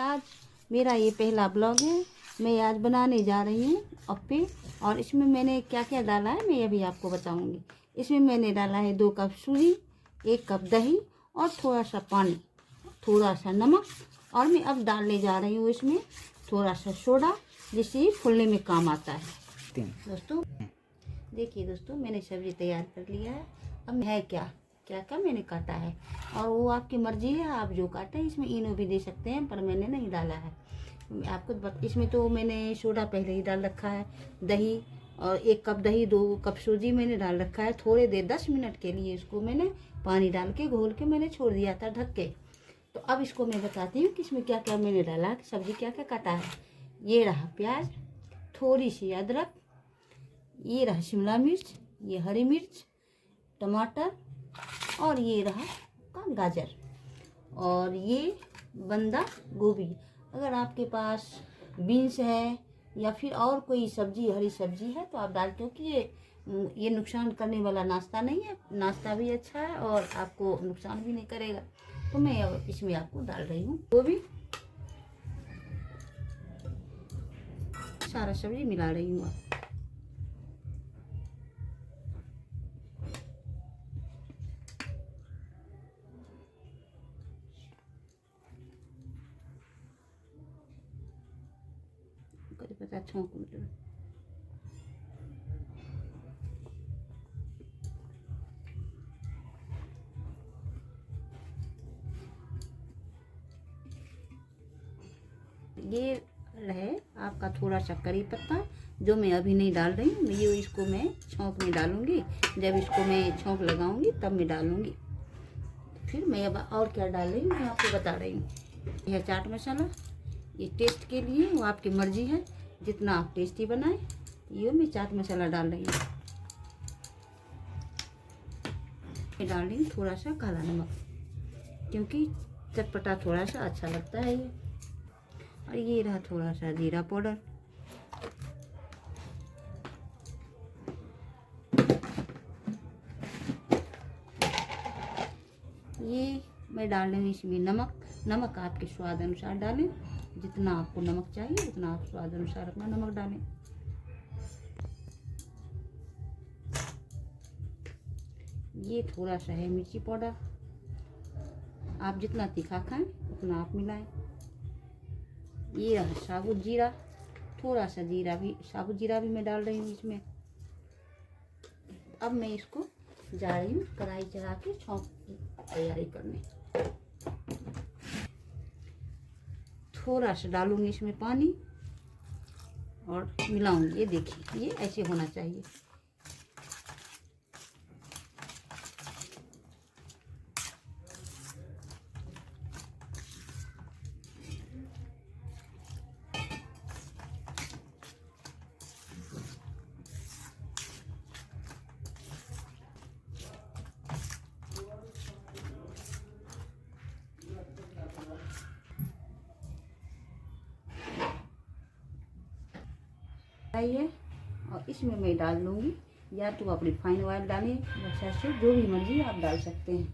आज मेरा ये पहला ब्लॉग है। मैं आज बनाने जा रही हूँ अप्पे, और इसमें मैंने क्या क्या डाला है मैं अभी आपको बताऊँगी। इसमें मैंने डाला है 2 कप सूजी, 1 कप दही और थोड़ा सा पानी, थोड़ा सा नमक, और मैं अब डालने जा रही हूँ इसमें थोड़ा सा सोडा, जिससे ये फूलने में काम आता है। दोस्तों देखिए दोस्तों, मैंने सब्जी तैयार कर लिया है। अब है क्या क्या मैंने काटा है, और वो आपकी मर्जी है, आप जो काटें। इसमें इनो भी दे सकते हैं, पर मैंने नहीं डाला है। आपको इसमें तो मैंने सोडा पहले ही डाल रखा है, दही और 1 कप दही, 2 कप सूजी मैंने डाल रखा है। थोड़े देर 10 मिनट के लिए इसको मैंने पानी डाल के घोल के मैंने छोड़ दिया था ढक के। तो अब इसको मैं बताती हूँ कि इसमें क्या क्या मैंने डाला, सब्जी क्या क्या काटा है। ये रहा प्याज, थोड़ी सी अदरक, ये रहा शिमला मिर्च, ये हरी मिर्च, टमाटर, और ये रहा का गाजर, और ये बंदा गोभी। अगर आपके पास बीन्स है या फिर और कोई सब्जी, हरी सब्जी है तो आप डाल, क्योंकि ये नुकसान करने वाला नाश्ता नहीं है, नाश्ता भी अच्छा है और आपको नुकसान भी नहीं करेगा। तो मैं अब इसमें आपको डाल रही हूँ गोभी, सारा सब्जी मिला रही हूँ। पता छोंक ये रहे आपका थोड़ा सा करी पत्ता, जो मैं अभी नहीं डाल रही हूँ। ये इसको मैं छौंक में डालूंगी, जब इसको मैं छौंक लगाऊंगी तब मैं डालूंगी। फिर मैं अब और क्या डाल रही हूँ मैं आपको बता रही हूँ। यह चाट मसाला, ये टेस्ट के लिए, वो आपकी मर्जी है जितना आप टेस्टी बनाएं। ये मैं चाट मसाला डाल रही हूँ। मैं डाल रही हूँ थोड़ा सा काला नमक, क्योंकि चटपटा थोड़ा सा अच्छा लगता है ये। और ये रहा थोड़ा सा जीरा पाउडर, ये मैं डाल रही हूँ इसमें नमक आपके स्वाद अनुसार डालें, जितना आपको नमक चाहिए उतना आप स्वाद अनुसार अपना नमक डालें। ये थोड़ा सा है मिर्ची पाउडर, आप जितना तीखा खाएं उतना आप मिलाएं। ये रहा साबुत जीरा, थोड़ा सा जीरा भी, साबुत जीरा भी मैं डाल रही हूँ इसमें। अब मैं इसको जा रही हूँ कढ़ाई चढ़ा के छौंक की तैयारी करने। थोड़ा सा डालूंगी इसमें पानी और मिलाऊंगी। ये देखिए, ये ऐसे होना चाहिए। है और इसमें मैं डाल लूँगी, या तो आप रिफाइंड ऑयल डालें या सरसों, जो भी मर्जी आप डाल सकते हैं।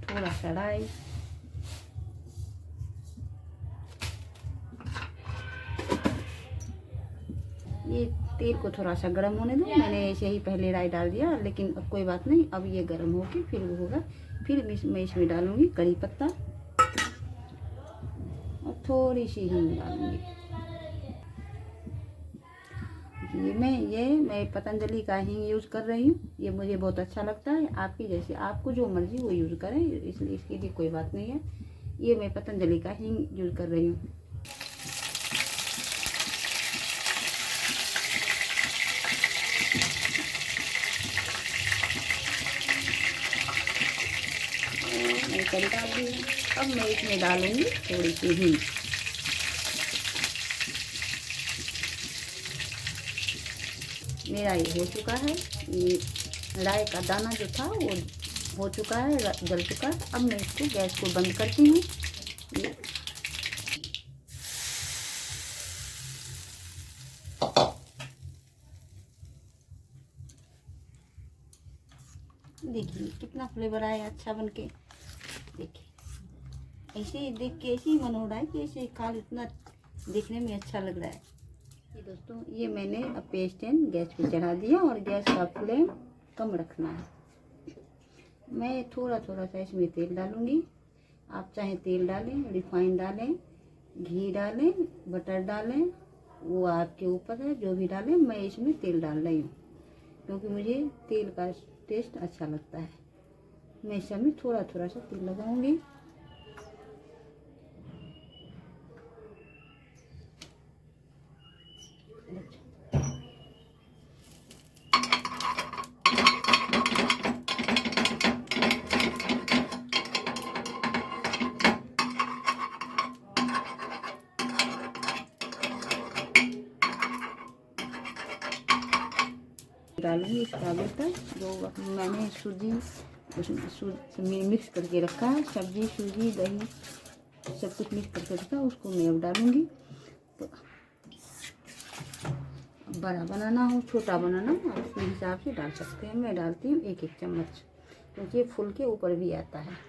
थोड़ा सा राई, ये तेल को थोड़ा सा गर्म होने दो। मैंने ऐसे ही पहले राई डाल दिया, लेकिन अब कोई बात नहीं, अब ये गर्म होके फिर वो होगा। फिर मैं इसमें डालूँगी कड़ी पत्ता और थोड़ी सी हींग डालूँगी। ये मैं पतंजलि का हींग यूज़ कर रही हूँ, ये मुझे बहुत अच्छा लगता है। आपकी जैसे आपको जो मर्जी वो यूज़ करें, इसलिए इसके लिए कोई बात नहीं है। ये मैं पतंजलि का हींग यूज़ कर रही हूँ। मैं कड़ी डाल दी है। अब मैं इसमें डालूंगी थोड़ी सी हींग। मेरा ये हो चुका है, ये राई का दाना जो था वो हो चुका है, जल चुका है। अब मैं इसको गैस को बंद करती हूँ। देखिए कितना फ्लेवर आया अच्छा बनके। देखिए ऐसे देख के ऐसे ही मन हो रहा है कि ऐसे खा लो, इतना देखने में अच्छा लग रहा है। ये दोस्तों, ये मैंने अब पेस्ट गैस पे चढ़ा दिया और गैस का फ्लेम कम रखना है। मैं थोड़ा थोड़ा सा इसमें तेल डालूंगी। आप चाहे तेल डालें, रिफाइन डालें, घी डालें, बटर डालें, वो आपके ऊपर है, जो भी डालें। मैं इसमें तेल डाल रही हूँ क्योंकि मुझे तेल का टेस्ट अच्छा लगता है। मैं इसमें थोड़ा थोड़ा सा तेल लगाऊंगी। डालूंगी इस काबुल पर, जो मैंने सूजी उसमें मिक्स करके रखा है। सब्जी, सूजी, दही सब कुछ मिक्स करके रखा है, उसको मैं अब डालूंगी। तो बड़ा बनाना हो, छोटा बनाना हो, आप अपने हिसाब से डाल सकते हैं। मैं डालती हूँ 1-1 चम्मच, क्योंकि ये फूल के ऊपर भी आता है।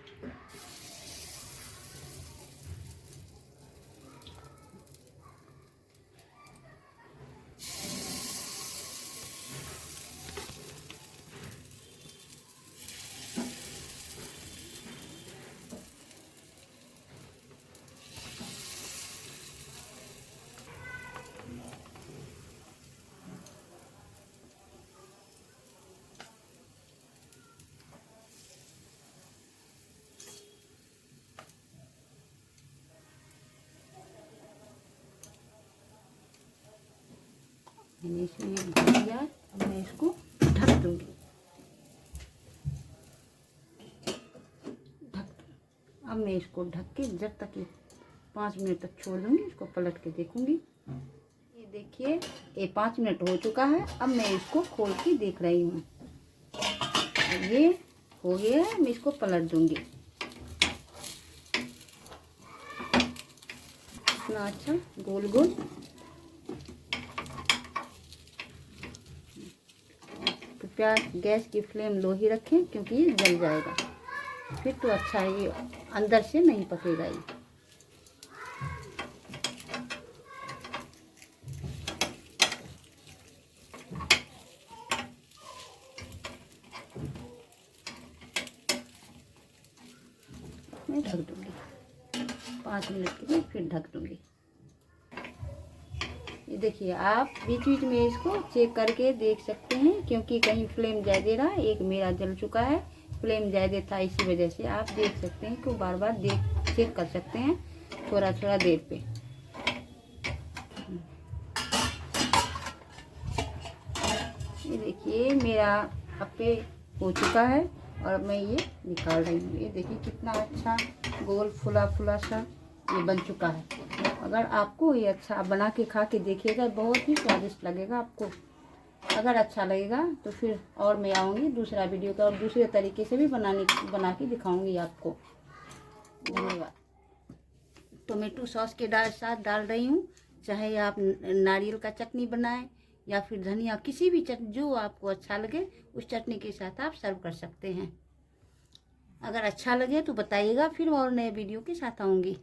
मैंने इसमें भर दिया, अब मैं इसको ढक दूँगी। अब मैं इसको ढक के जब तक ये 5 मिनट तक छोड़ दूँगी। इसको पलट के देखूँगी। ये देखिए, ये 5 मिनट हो चुका है। अब मैं इसको खोल के देख रही हूँ। ये हो गया है, मैं इसको पलट दूँगी। इतना अच्छा गोल गोल। कृपया गैस की फ्लेम लो ही रखें, क्योंकि ये जल जाएगा फिर तो अच्छा है, ये अंदर से नहीं पकेगा ये। मैं ढक दूँगी 5 मिनट के लिए, फिर ढक दूँगी। ये देखिए, आप बीच बीच में इसको चेक करके देख सकते हैं, क्योंकि कहीं फ्लेम ज़्यादा रहा, एक मेरा जल चुका है, फ्लेम ज़्यादा था, इसी वजह से आप देख सकते हैं कि बार बार चेक कर सकते हैं थोड़ा थोड़ा देर पे। ये देखिए, मेरा अप्पे हो चुका है और अब मैं ये निकाल रही हूँ। ये देखिए कितना अच्छा गोल फुला फुला सा ये बन चुका है। अगर आपको ये अच्छा बना के खा के देखिएगा, बहुत ही स्वादिष्ट लगेगा आपको। अगर अच्छा लगेगा तो फिर और मैं आऊँगी दूसरा वीडियो का, और दूसरे तरीके से भी बना के दिखाऊँगी आपको। धन्यवाद। टोमेटो सॉस के साथ डाल रही हूँ, चाहे आप नारियल का चटनी बनाएं या फिर धनिया, किसी भी चटनी जो आपको अच्छा लगे उस चटनी के साथ आप सर्व कर सकते हैं। अगर अच्छा लगे तो बताइएगा, फिर और नए वीडियो के साथ आऊँगी।